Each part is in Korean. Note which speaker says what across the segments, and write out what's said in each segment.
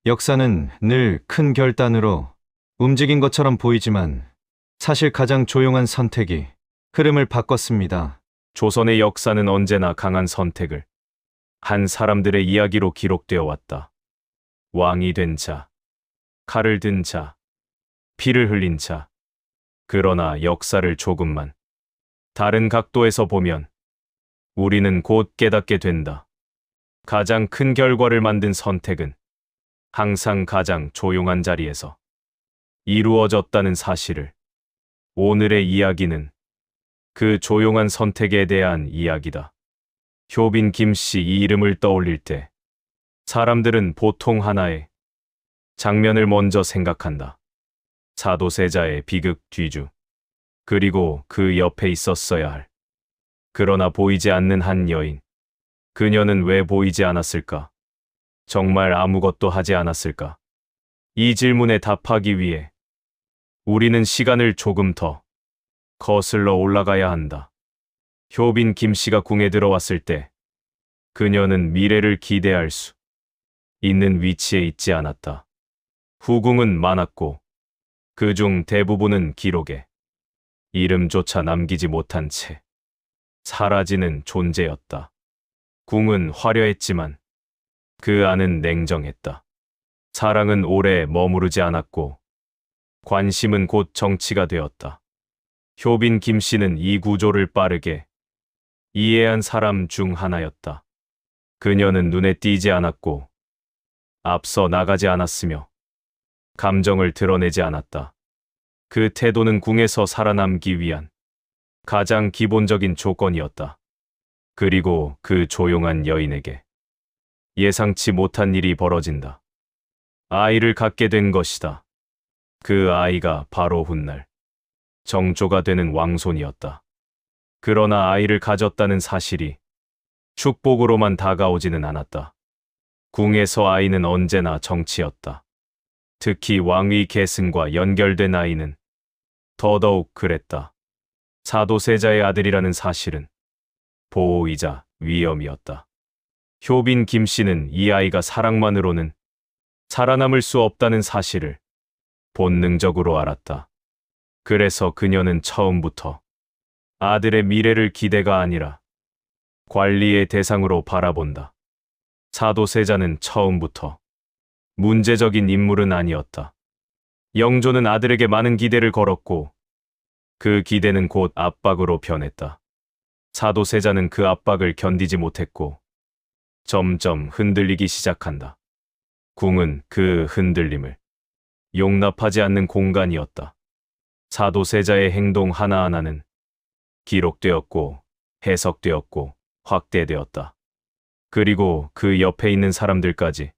Speaker 1: 역사는 늘 큰 결단으로 움직인 것처럼 보이지만 사실 가장 조용한 선택이 흐름을 바꿨습니다.
Speaker 2: 조선의 역사는 언제나 강한 선택을 한 사람들의 이야기로 기록되어 왔다. 왕이 된 자, 칼을 든 자, 피를 흘린 자. 그러나 역사를 조금만 다른 각도에서 보면 우리는 곧 깨닫게 된다. 가장 큰 결과를 만든 선택은 항상 가장 조용한 자리에서 이루어졌다는 사실을. 오늘의 이야기는 그 조용한 선택에 대한 이야기다. 효빈 김씨 이 이름을 떠올릴 때 사람들은 보통 하나의 장면을 먼저 생각한다. 사도세자의 비극 뒤주. 그리고 그 옆에 있었어야 할, 그러나 보이지 않는 한 여인. 그녀는 왜 보이지 않았을까? 정말 아무것도 하지 않았을까? 이 질문에 답하기 위해 우리는 시간을 조금 더 거슬러 올라가야 한다. 효빈 김씨가 궁에 들어왔을 때 그녀는 미래를 기대할 수 있는 위치에 있지 않았다. 후궁은 많았고 그중 대부분은 기록에 이름조차 남기지 못한 채 사라지는 존재였다. 궁은 화려했지만 그 안은 냉정했다. 사랑은 오래 머무르지 않았고 관심은 곧 정치가 되었다. 효빈 김씨는 이 구조를 빠르게 이해한 사람 중 하나였다. 그녀는 눈에 띄지 않았고 앞서 나가지 않았으며 감정을 드러내지 않았다. 그 태도는 궁에서 살아남기 위한 가장 기본적인 조건이었다. 그리고 그 조용한 여인에게 예상치 못한 일이 벌어진다. 아이를 갖게 된 것이다. 그 아이가 바로 훗날 정조가 되는 왕손이었다. 그러나 아이를 가졌다는 사실이 축복으로만 다가오지는 않았다. 궁에서 아이는 언제나 정치였다. 특히 왕위 계승과 연결된 아이는 더더욱 그랬다. 사도세자의 아들이라는 사실은 보호이자 위험이었다. 효빈 김씨는 이 아이가 사랑만으로는 살아남을 수 없다는 사실을 본능적으로 알았다. 그래서 그녀는 처음부터 아들의 미래를 기대가 아니라 관리의 대상으로 바라본다. 사도세자는 처음부터 문제적인 인물은 아니었다. 영조는 아들에게 많은 기대를 걸었고 그 기대는 곧 압박으로 변했다. 사도세자는 그 압박을 견디지 못했고 점점 흔들리기 시작한다. 궁은 그 흔들림을 용납하지 않는 공간이었다. 사도세자의 행동 하나하나는 기록되었고 해석되었고 확대되었다. 그리고 그 옆에 있는 사람들까지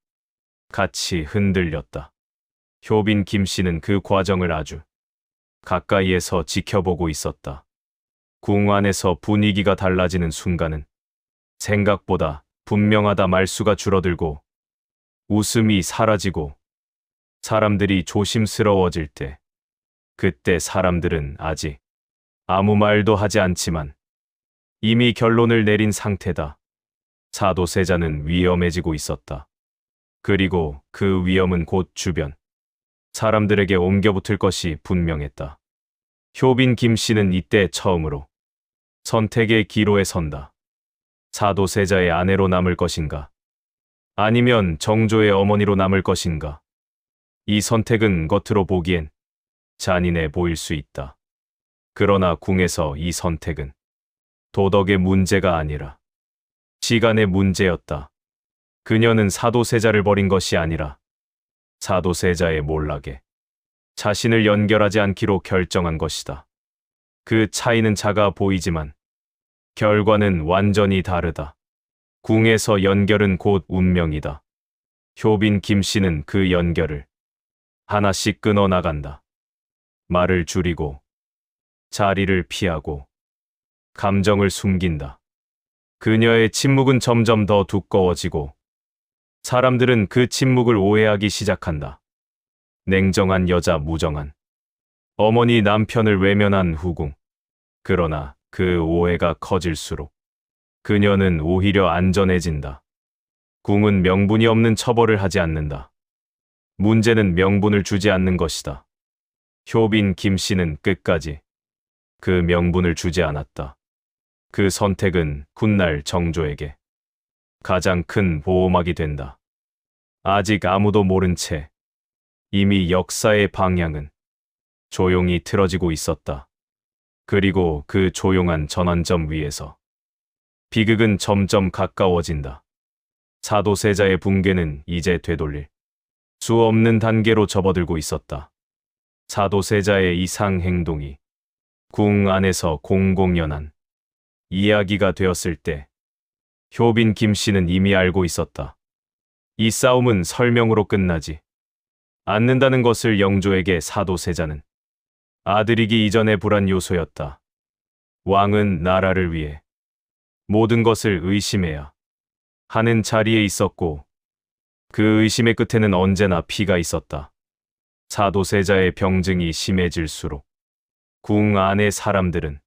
Speaker 2: 같이 흔들렸다. 효빈 김씨는 그 과정을 아주 가까이에서 지켜보고 있었다. 궁 안에서 분위기가 달라지는 순간은 생각보다 분명하다. 말수가 줄어들고 웃음이 사라지고 사람들이 조심스러워질 때, 그때 사람들은 아직 아무 말도 하지 않지만 이미 결론을 내린 상태다. 사도세자는 위험해지고 있었다. 그리고 그 위험은 곧 주변 사람들에게 옮겨붙을 것이 분명했다. 효빈 김씨는 이때 처음으로 선택의 기로에 선다. 사도세자의 아내로 남을 것인가? 아니면 정조의 어머니로 남을 것인가? 이 선택은 겉으로 보기엔 잔인해 보일 수 있다. 그러나 궁에서 이 선택은 도덕의 문제가 아니라 시간의 문제였다. 그녀는 사도세자를 버린 것이 아니라 사도세자의 몰락에 자신을 연결하지 않기로 결정한 것이다. 그 차이는 작아 보이지만 결과는 완전히 다르다. 궁에서 연결은 곧 운명이다. 효빈 김씨는 그 연결을 하나씩 끊어 나간다. 말을 줄이고 자리를 피하고 감정을 숨긴다. 그녀의 침묵은 점점 더 두꺼워지고 사람들은 그 침묵을 오해하기 시작한다. 냉정한 여자, 무정한 어머니, 남편을 외면한 후궁. 그러나 그 오해가 커질수록 그녀는 오히려 안전해진다. 궁은 명분이 없는 처벌을 하지 않는다. 문제는 명분을 주지 않는 것이다. 효빈 김씨는 끝까지 그 명분을 주지 않았다. 그 선택은 훗날 정조에게 가장 큰 보호막이 된다. 아직 아무도 모른 채 이미 역사의 방향은 조용히 틀어지고 있었다. 그리고 그 조용한 전환점 위에서 비극은 점점 가까워진다. 사도세자의 붕괴는 이제 되돌릴 수 없는 단계로 접어들고 있었다. 사도세자의 이상 행동이 궁 안에서 공공연한 이야기가 되었을 때 효빈 김씨는 이미 알고 있었다. 이 싸움은 설명으로 끝나지 않는다는 것을 영조에게 사도세자는 아들이기 이전의 불안 요소였다. 왕은 나라를 위해 모든 것을 의심해야 하는 자리에 있었고 그 의심의 끝에는 언제나 피가 있었다. 사도세자의 병증이 심해질수록 궁 안의 사람들은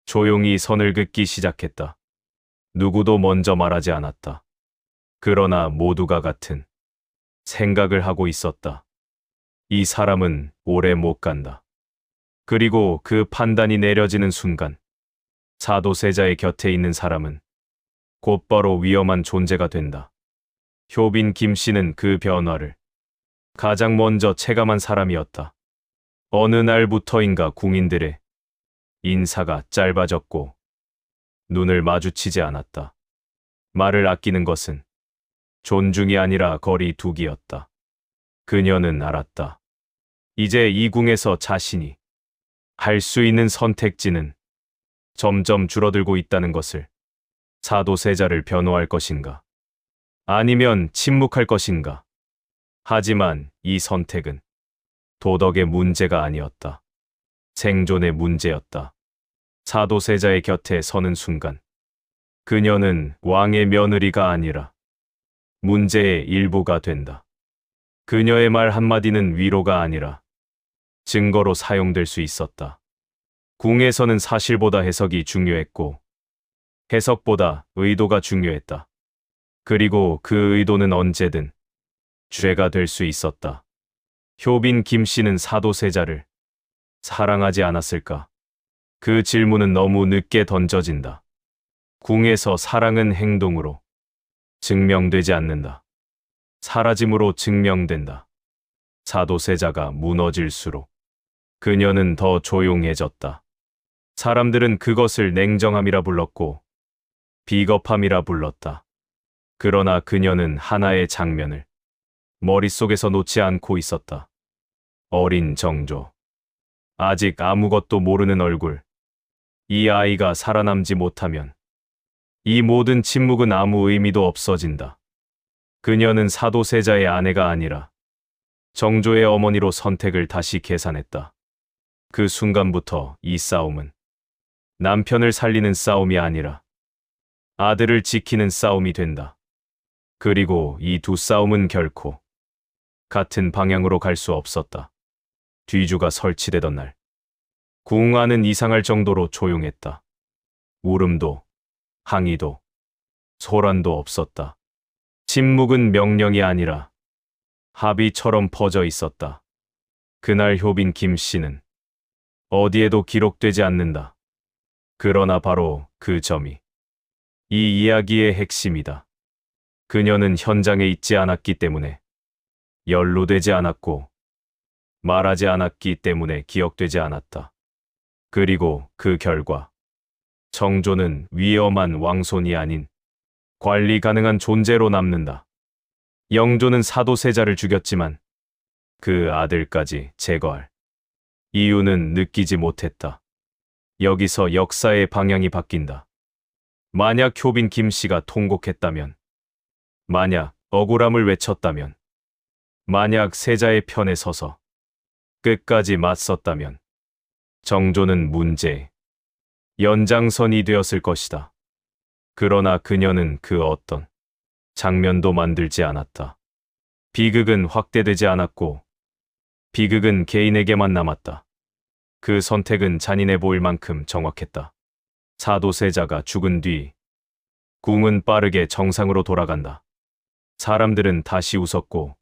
Speaker 2: 조용히 선을 긋기 시작했다. 누구도 먼저 말하지 않았다. 그러나 모두가 같은 생각을 하고 있었다. 이 사람은 오래 못 간다. 그리고 그 판단이 내려지는 순간 사도세자의 곁에 있는 사람은 곧바로 위험한 존재가 된다. 효빈 김씨는 그 변화를 가장 먼저 체감한 사람이었다. 어느 날부터인가 궁인들의 인사가 짧아졌고 눈을 마주치지 않았다. 말을 아끼는 것은 존중이 아니라 거리 두기였다. 그녀는 알았다. 이제 이 궁에서 자신이 할 수 있는 선택지는 점점 줄어들고 있다는 것을. 사도세자를 변호할 것인가? 아니면 침묵할 것인가? 하지만 이 선택은 도덕의 문제가 아니었다. 생존의 문제였다. 사도세자의 곁에 서는 순간 그녀는 왕의 며느리가 아니라 문제의 일부가 된다. 그녀의 말 한마디는 위로가 아니라 증거로 사용될 수 있었다. 궁에서는 사실보다 해석이 중요했고 해석보다 의도가 중요했다. 그리고 그 의도는 언제든 죄가 될 수 있었다. 효빈 김씨는 사도세자를 사랑하지 않았을까? 그 질문은 너무 늦게 던져진다. 궁에서 사랑은 행동으로 증명되지 않는다. 사라짐으로 증명된다. 사도세자가 무너질수록 그녀는 더 조용해졌다. 사람들은 그것을 냉정함이라 불렀고 비겁함이라 불렀다. 그러나 그녀는 하나의 장면을 머릿속에서 놓지 않고 있었다. 어린 정조. 아직 아무것도 모르는 얼굴. 이 아이가 살아남지 못하면 이 모든 침묵은 아무 의미도 없어진다. 그녀는 사도세자의 아내가 아니라 정조의 어머니로 선택을 다시 계산했다. 그 순간부터 이 싸움은 남편을 살리는 싸움이 아니라 아들을 지키는 싸움이 된다. 그리고 이 두 싸움은 결코 같은 방향으로 갈 수 없었다. 뒤주가 설치되던 날, 궁 안은 이상할 정도로 조용했다. 울음도, 항의도, 소란도 없었다. 침묵은 명령이 아니라 합의처럼 퍼져 있었다. 그날 효빈 김씨는 어디에도 기록되지 않는다. 그러나 바로 그 점이 이 이야기의 핵심이다. 그녀는 현장에 있지 않았기 때문에, 연루되지 않았고 말하지 않았기 때문에 기억되지 않았다. 그리고 그 결과 정조는 위험한 왕손이 아닌 관리 가능한 존재로 남는다. 영조는 사도세자를 죽였지만 그 아들까지 제거할 이유는 느끼지 못했다. 여기서 역사의 방향이 바뀐다. 만약 효빈 김씨가 통곡했다면, 만약 억울함을 외쳤다면, 만약 세자의 편에 서서 끝까지 맞섰다면 정조는 문제의 연장선이 되었을 것이다. 그러나 그녀는 그 어떤 장면도 만들지 않았다. 비극은 확대되지 않았고 비극은 개인에게만 남았다. 그 선택은 잔인해 보일 만큼 정확했다. 사도세자가 죽은 뒤 궁은 빠르게 정상으로 돌아간다. 사람들은 다시 웃었고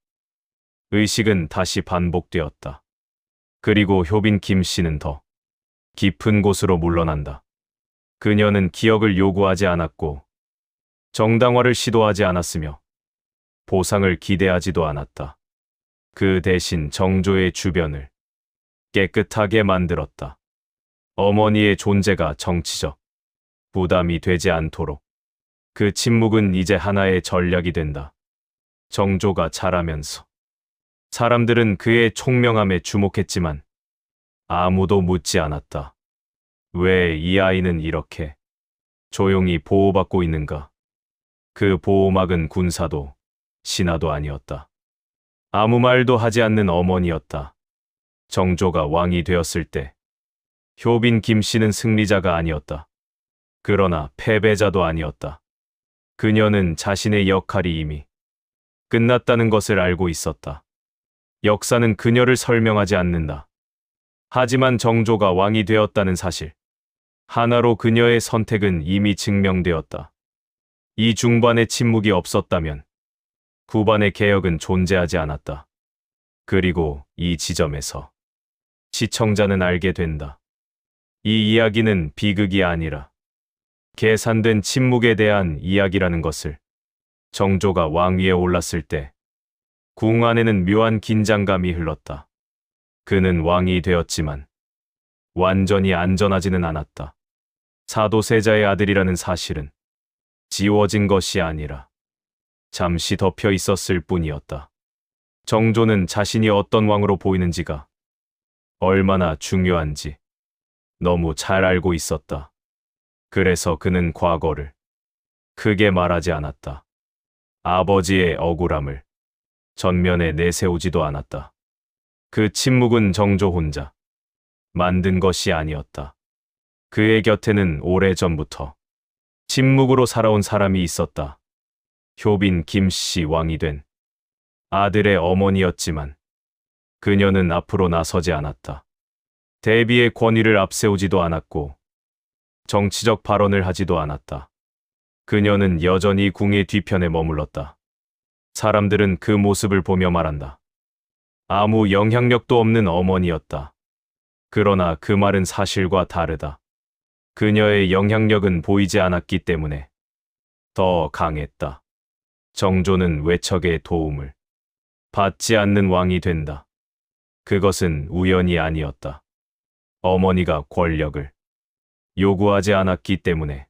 Speaker 2: 의식은 다시 반복되었다. 그리고 효빈 김씨는 더 깊은 곳으로 물러난다. 그녀는 기억을 요구하지 않았고 정당화를 시도하지 않았으며 보상을 기대하지도 않았다. 그 대신 정조의 주변을 깨끗하게 만들었다. 어머니의 존재가 정치적 부담이 되지 않도록. 그 침묵은 이제 하나의 전략이 된다. 정조가 자라면서 사람들은 그의 총명함에 주목했지만 아무도 묻지 않았다. 왜 이 아이는 이렇게 조용히 보호받고 있는가? 그 보호막은 군사도 신하도 아니었다. 아무 말도 하지 않는 어머니였다. 정조가 왕이 되었을 때 효빈 김씨는 승리자가 아니었다. 그러나 패배자도 아니었다. 그녀는 자신의 역할이 이미 끝났다는 것을 알고 있었다. 역사는 그녀를 설명하지 않는다. 하지만 정조가 왕이 되었다는 사실 하나로 그녀의 선택은 이미 증명되었다. 이 중반의 침묵이 없었다면 후반의 개혁은 존재하지 않았다. 그리고 이 지점에서 시청자는 알게 된다. 이 이야기는 비극이 아니라 계산된 침묵에 대한 이야기라는 것을. 정조가 왕위에 올랐을 때 궁 안에는 묘한 긴장감이 흘렀다. 그는 왕이 되었지만 완전히 안전하지는 않았다. 사도세자의 아들이라는 사실은 지워진 것이 아니라 잠시 덮여 있었을 뿐이었다. 정조는 자신이 어떤 왕으로 보이는지가 얼마나 중요한지 너무 잘 알고 있었다. 그래서 그는 과거를 크게 말하지 않았다. 아버지의 억울함을 전면에 내세우지도 않았다. 그 침묵은 정조 혼자 만든 것이 아니었다. 그의 곁에는 오래전부터 침묵으로 살아온 사람이 있었다. 효빈 김씨 왕이 된 아들의 어머니였지만 그녀는 앞으로 나서지 않았다. 대비의 권위를 앞세우지도 않았고 정치적 발언을 하지도 않았다. 그녀는 여전히 궁의 뒤편에 머물렀다. 사람들은 그 모습을 보며 말한다. 아무 영향력도 없는 어머니였다. 그러나 그 말은 사실과 다르다. 그녀의 영향력은 보이지 않았기 때문에 더 강했다. 정조는 외척의 도움을 받지 않는 왕이 된다. 그것은 우연이 아니었다. 어머니가 권력을 요구하지 않았기 때문에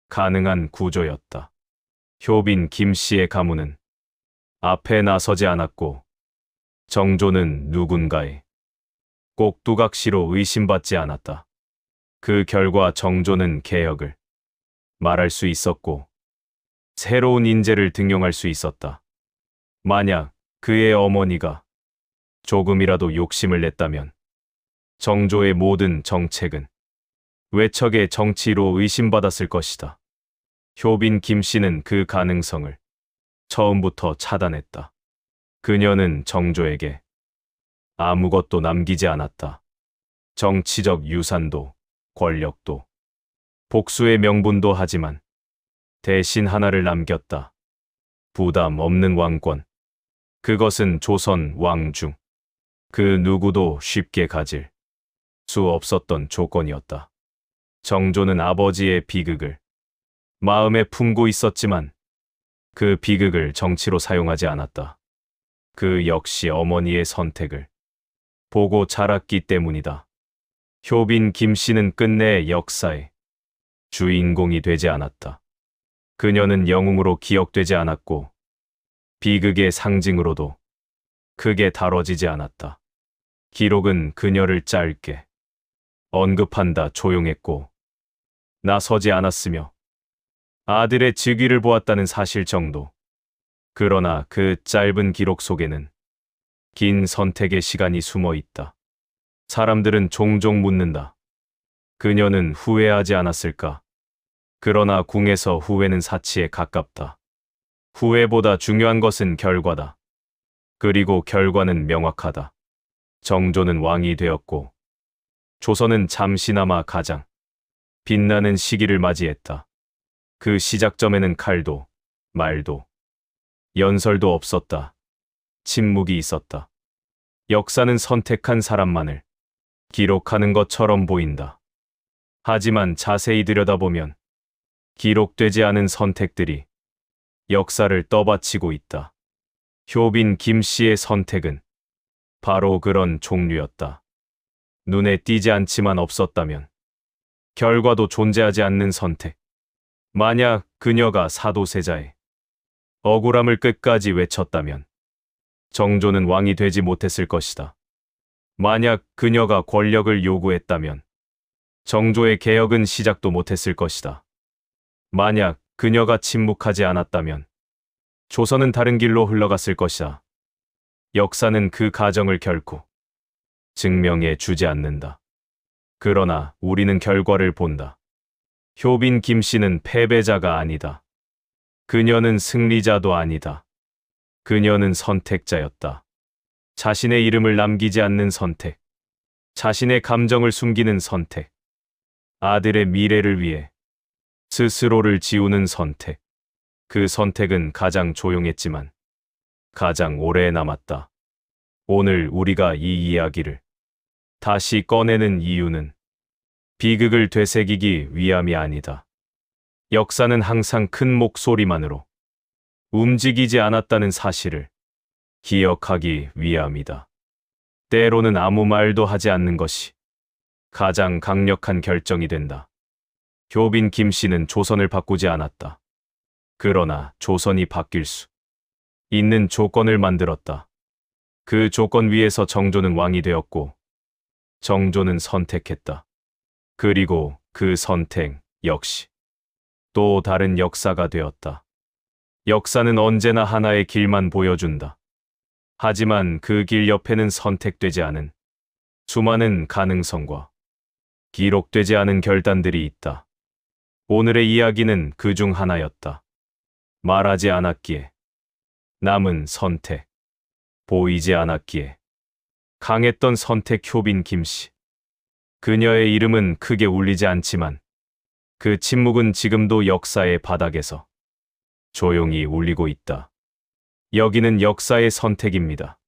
Speaker 2: 가능한 구조였다. 효빈 김씨의 가문은 앞에 나서지 않았고 정조는 누군가의 꼭두각시로 의심받지 않았다. 그 결과 정조는 개혁을 말할 수 있었고 새로운 인재를 등용할 수 있었다. 만약 그의 어머니가 조금이라도 욕심을 냈다면 정조의 모든 정책은 외척의 정치로 의심받았을 것이다. 효빈 김씨는 그 가능성을 처음부터 차단했다. 그녀는 정조에게 아무것도 남기지 않았다. 정치적 유산도, 권력도, 복수의 명분도 하지만 대신 하나를 남겼다. 부담 없는 왕권. 그것은 조선 왕 중 그 누구도 쉽게 가질 수 없었던 조건이었다. 정조는 아버지의 비극을 마음에 품고 있었지만 그 비극을 정치로 사용하지 않았다. 그 역시 어머니의 선택을 보고 자랐기 때문이다. 효빈 김씨는 끝내 역사의 주인공이 되지 않았다. 그녀는 영웅으로 기억되지 않았고 비극의 상징으로도 크게 다뤄지지 않았다. 기록은 그녀를 짧게 언급한다 조용했고 나서지 않았으며 아들의 즉위를 보았다는 사실 정도. 그러나 그 짧은 기록 속에는 긴 선택의 시간이 숨어 있다. 사람들은 종종 묻는다. 그녀는 후회하지 않았을까? 그러나 궁에서 후회는 사치에 가깝다. 후회보다 중요한 것은 결과다. 그리고 결과는 명확하다. 정조는 왕이 되었고 조선은 잠시나마 가장 빛나는 시기를 맞이했다. 그 시작점에는 칼도, 말도, 연설도 없었다. 침묵이 있었다. 역사는 선택한 사람만을 기록하는 것처럼 보인다. 하지만 자세히 들여다보면 기록되지 않은 선택들이 역사를 떠받치고 있다. 효빈 김씨의 선택은 바로 그런 종류였다. 눈에 띄지 않지만 없었다면, 결과도 존재하지 않는 선택. 만약 그녀가 사도세자의 억울함을 끝까지 외쳤다면 정조는 왕이 되지 못했을 것이다. 만약 그녀가 권력을 요구했다면 정조의 개혁은 시작도 못했을 것이다. 만약 그녀가 침묵하지 않았다면 조선은 다른 길로 흘러갔을 것이다. 역사는 그 가정을 결코 증명해 주지 않는다. 그러나 우리는 결과를 본다. 효빈 김씨는 패배자가 아니다. 그녀는 승리자도 아니다. 그녀는 선택자였다. 자신의 이름을 남기지 않는 선택, 자신의 감정을 숨기는 선택, 아들의 미래를 위해 스스로를 지우는 선택. 그 선택은 가장 조용했지만 가장 오래 남았다. 오늘 우리가 이 이야기를 다시 꺼내는 이유는 비극을 되새기기 위함이 아니다. 역사는 항상 큰 목소리만으로 움직이지 않았다는 사실을 기억하기 위함이다. 때로는 아무 말도 하지 않는 것이 가장 강력한 결정이 된다. 효빈 김씨는 조선을 바꾸지 않았다. 그러나 조선이 바뀔 수 있는 조건을 만들었다. 그 조건 위에서 정조는 왕이 되었고 정조는 선택했다. 그리고 그 선택 역시 또 다른 역사가 되었다. 역사는 언제나 하나의 길만 보여준다. 하지만 그 길 옆에는 선택되지 않은 수많은 가능성과 기록되지 않은 결단들이 있다. 오늘의 이야기는 그 중 하나였다. 말하지 않았기에 남은 선택, 보이지 않았기에 강했던 선택. 효빈 김씨. 그녀의 이름은 크게 울리지 않지만 그 침묵은 지금도 역사의 바닥에서 조용히 울리고 있다. 여기는 역사의 선택입니다.